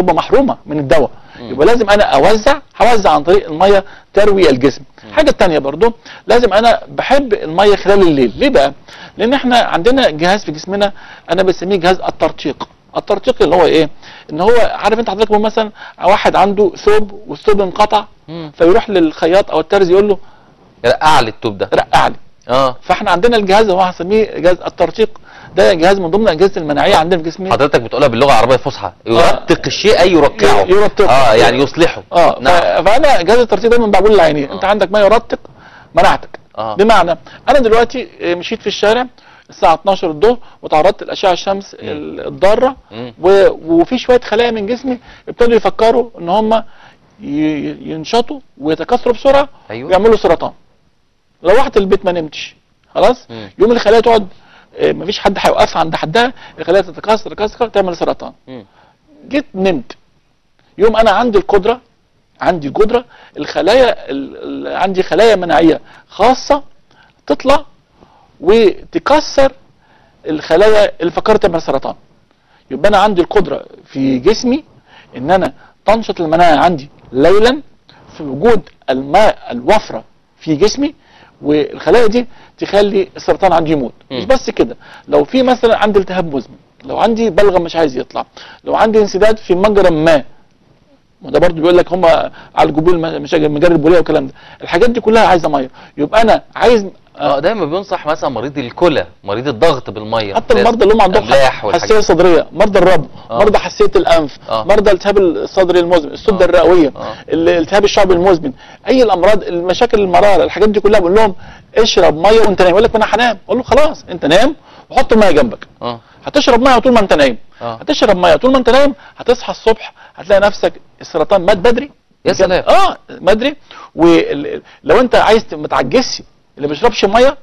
تبقى محرومه من الدواء. يبقى لازم انا هوزع عن طريق الميه تروي الجسم. الحاجه الثانيه برضو لازم انا بحب الميه خلال الليل. ليه بقى؟ لان احنا عندنا جهاز في جسمنا انا بسميه جهاز الترطيق. الترطيق اللي هو ايه؟ ان هو عارف انت حضرتك مثلا واحد عنده ثوب والثوب انقطع فيروح للخياط او الترزي يقول له رقع لي الثوب ده، رقع لي. فاحنا عندنا الجهاز اللي هو هنسميه جهاز الترطيق، ده جهاز من ضمن الاجهزه المناعيه عندنا في جسمنا. حضرتك بتقولها باللغه العربيه الفصحى، يرتق الشيء اي يرقعه، يرتقه يعني يصلحه. نعم. فانا جهاز الترطيق دايما بقول للعينين انت عندك ما يرتق مناعتك. بمعنى انا دلوقتي مشيت في الشارع الساعه 12 الظهر وتعرضت لاشعه الشمس الضاره وفي شويه خلايا من جسمي ابتدوا يفكروا ان هم ينشطوا ويتكاثروا بسرعه ويعملوا سرطان. روحت البيت ما نمتش خلاص، يوم الخلايا تقعد مفيش حد هيوقفها عند حدها، الخلايا تتكاثر تعمل سرطان. جيت نمت، يوم انا عندي قدره الخلايا عندي خلايا مناعيه خاصه تطلع وتكسر الخلايا اللي فكرت تعمل سرطان. يبقى انا عندي القدره في جسمي ان انا تنشط المناعه عندي ليلا في وجود الماء الوفره في جسمي، والخلايا دي تخلي السرطان عندي يموت. مش بس كده، لو في مثلا عندي التهاب مزمن، لو عندي بلغم مش عايز يطلع، لو عندي انسداد في مجرى ما، وده برضو بيقول لك هم على الجبول مجاري البوليه والكلام ده، الحاجات دي كلها عايزه ميه. يبقى انا عايز دايما بينصح مثلا مريض الكلى، مريض الضغط بالميه، حتى المرضى اللي هم عندهم حساسيه صدريه، مرضى الربو، مرضى حساسيه الانف، مرضى الالتهاب الصدري المزمن، السده الرئويه، الالتهاب الشعبي المزمن، اي الامراض، المشاكل المراره، الحاجات دي كلها بقول لهم اشرب ميه وانت نايم. يقول لك ما انا هنام، اقول له خلاص انت نام وحط الميه جنبك. هتشرب ميه طول ما انت نايم، هتشرب ميه طول ما انت نايم، هتصحى الصبح هتلاقي نفسك السرطان مات بدري. يا سلام. بدري. ولو انت عايز ما تعجزش، اللي ما بيشربش ميه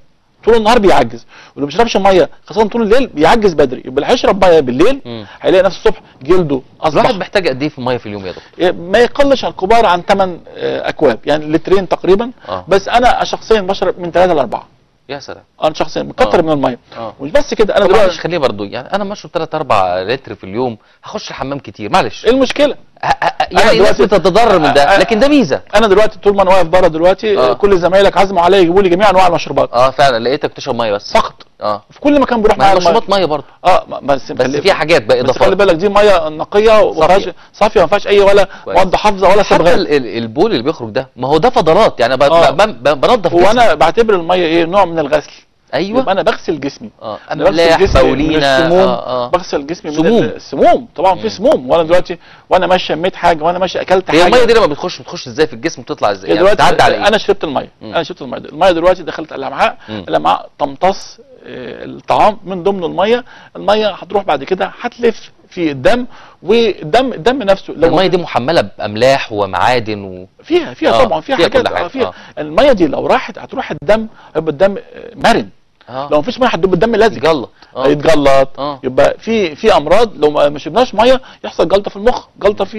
طول النهار بيعجز، واللي ما بيشربش ميه خاصه طول الليل بيعجز بدري. يبقى اللي هيشرب ميه بالليل هيلاقي نفسه الصبح جلده اصبح. الواحد محتاج قد ايه في الميه في اليوم يا دكتور؟ ما يقلش على الكبار عن 8 اكواب، يعني لترين تقريبا. بس انا شخصيا بشرب من 3 ل 4. يا سلام. انا شخصيا بكتر من الميه. ومش بس كده، انا دلوقتي خليه برضو، يعني انا بشرب 3 4 لتر في اليوم، هخش الحمام كتير، معلش ايه المشكله؟ يعني الناس بتتضرر من ده، لكن ده ميزه. انا دلوقتي طول ما انا واقف بره دلوقتي كل زمايلك عزموا عليا يجيبوا لي جميع انواع المشروبات. فعلا لقيتك بتشرب ميه بس فقط. في كل مكان بيروح معايا مشروبات ميه برضه. بس فيها حاجات بقى اضافات. بس خلي بالك دي ميه نقيه وصافيه، ما فيهاش اي ولا مواد حافظه ولا صبغات. حتى البول اللي بيخرج ده ما هو ده فضلات، يعني بنضف جسمي. وانا بعتبر الميه ايه؟ نوع من الغسل. ايوه. يبقى انا بغسل جسمي. املاح بولينا بغسل جسمي من السموم. طبعا في سموم، وانا دلوقتي وانا ماشي شميت حاجه، وانا ماشي اكلت حاجه. هي الميه دي لما بتخش ازاي في الجسم بتطلع ازاي؟ يعني بتعدي على ايه؟ انا شربت الميه. الميه دلوقتي دخلت الامعاء. الامعاء تمتص الطعام من ضمن الميه هتروح بعد كده هتلف في الدم، والدم نفسه لو الميه دي محمله باملاح ومعادن فيها طبعا فيها حاجات. فيها الميه دي لو راحت هتروح الدم، هيبقى الدم مرن. لو مفيش ميه هتدوب الدم لازم يتجلط. يبقى في امراض لو ما شربناش ميه يحصل جلطه في المخ، جلطه في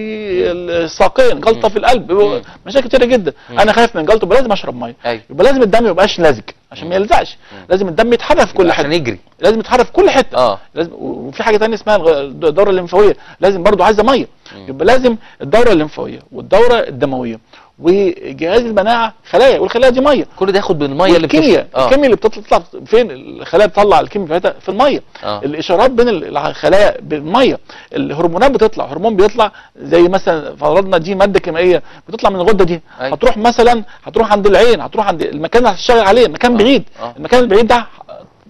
الساقين، جلطه في القلب، مشاكل كتيره جدا. انا خايف من جلطه، يبقى لازم اشرب ميه. يبقى لازم الدم ما يبقاش لازق عشان ما يلزقش. لازم الدم يتحرك في كل حته عشان يجري، لازم يتحرك في كل حته. لازم. وفي حاجه ثانيه اسمها الدوره الليمفاويه، لازم برضو عايزه ميه. يبقى لازم الدوره الليمفاويه والدوره الدمويه وجهاز المناعه خلايا، والخلايا دي ميه. كل ده ياخد من الميه اللي الكيمياء اللي بتطلع فين؟ الخلايا بتطلع الكيمياء بتاعتها في الميه. الاشارات بين الخلايا بالميه. الهرمونات بتطلع، هرمون بيطلع زي مثلا فرضنا دي ماده كيميائيه بتطلع من الغده دي. هتروح مثلا عند العين، هتروح عند المكان اللي هتشتغل عليه، مكان بعيد. المكان البعيد ده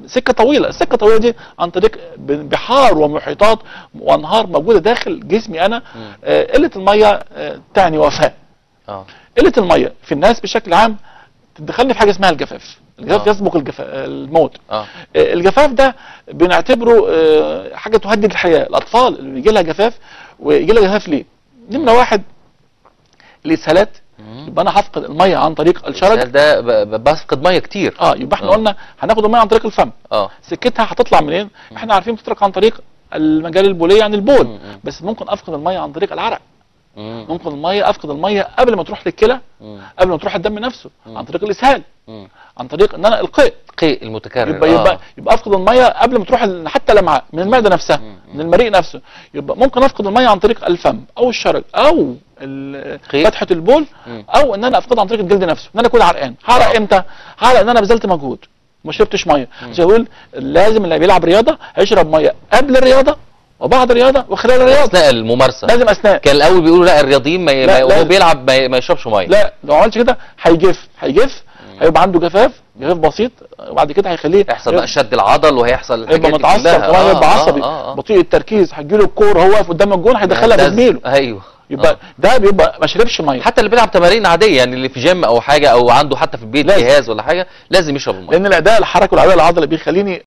سكه طويله، السكه الطويله دي عن طريق بحار ومحيطات وانهار موجوده داخل جسمي انا. قله الميه تعني وفاه. قله الميه في الناس بشكل عام تدخلني في حاجه اسمها الجفاف. الجفاف يسبق الموت. الجفاف ده بنعتبره حاجه تهدد الحياه. الاطفال اللي بيجي لها جفاف، ويجي لها جفاف ليه؟ نمره واحد الاسهالات. يبقى انا هفقد الميه عن طريق الشرج. ده بفقد ميه كتير. يبقى احنا قلنا هناخد الميه عن طريق الفم. سكتها هتطلع منين؟ احنا عارفين بتطلع عن طريق المجال البوليه عن البول. بس ممكن افقد الميه عن طريق العرق. ممكن افقد الميه قبل ما تروح للكلى، قبل ما تروح الدم نفسه، عن طريق الاسهال، عن طريق ان انا القيء المتكرر. يبقى افقد الميه قبل ما تروح حتى الامعاء من المعده نفسها. من المريء نفسه. يبقى ممكن افقد الميه عن طريق الفم او الشرج او فتحه البول، او ان انا افقدها عن طريق الجلد نفسه، ان انا اكون عرقان. هعرق امتى؟ هعرق ان انا بذلت مجهود وما شربتش ميه. عشان اقول لازم اللي بيلعب رياضه هيشرب ميه قبل الرياضه وبعد الرياضه وخلال الرياضه، اثناء الممارسه لازم اثناء. كان الاول بيقولوا لا الرياضيين وهو بيلعب ما يشربش ميه. لا لو ما عملتش كده هيجف هيبقى عنده جفاف بسيط، وبعد كده هيخليه يحصل بقى شد العضل وهيحصل الحاجات يبقى دي متعصب كلها. كمان، يبقى عصبي بطيء التركيز، هتجيله الكوره هو واقف قدام الجون هيدخلها بزميله. ايوه يبقى ده بيبقى ما شربش ميه. حتى اللي بيلعب تمارين عاديه يعني اللي في جيم او حاجه او عنده حتى في البيت جهاز ولا حاجه لازم يشرب الميه، لان الاداء الحركي والعضله بيخليني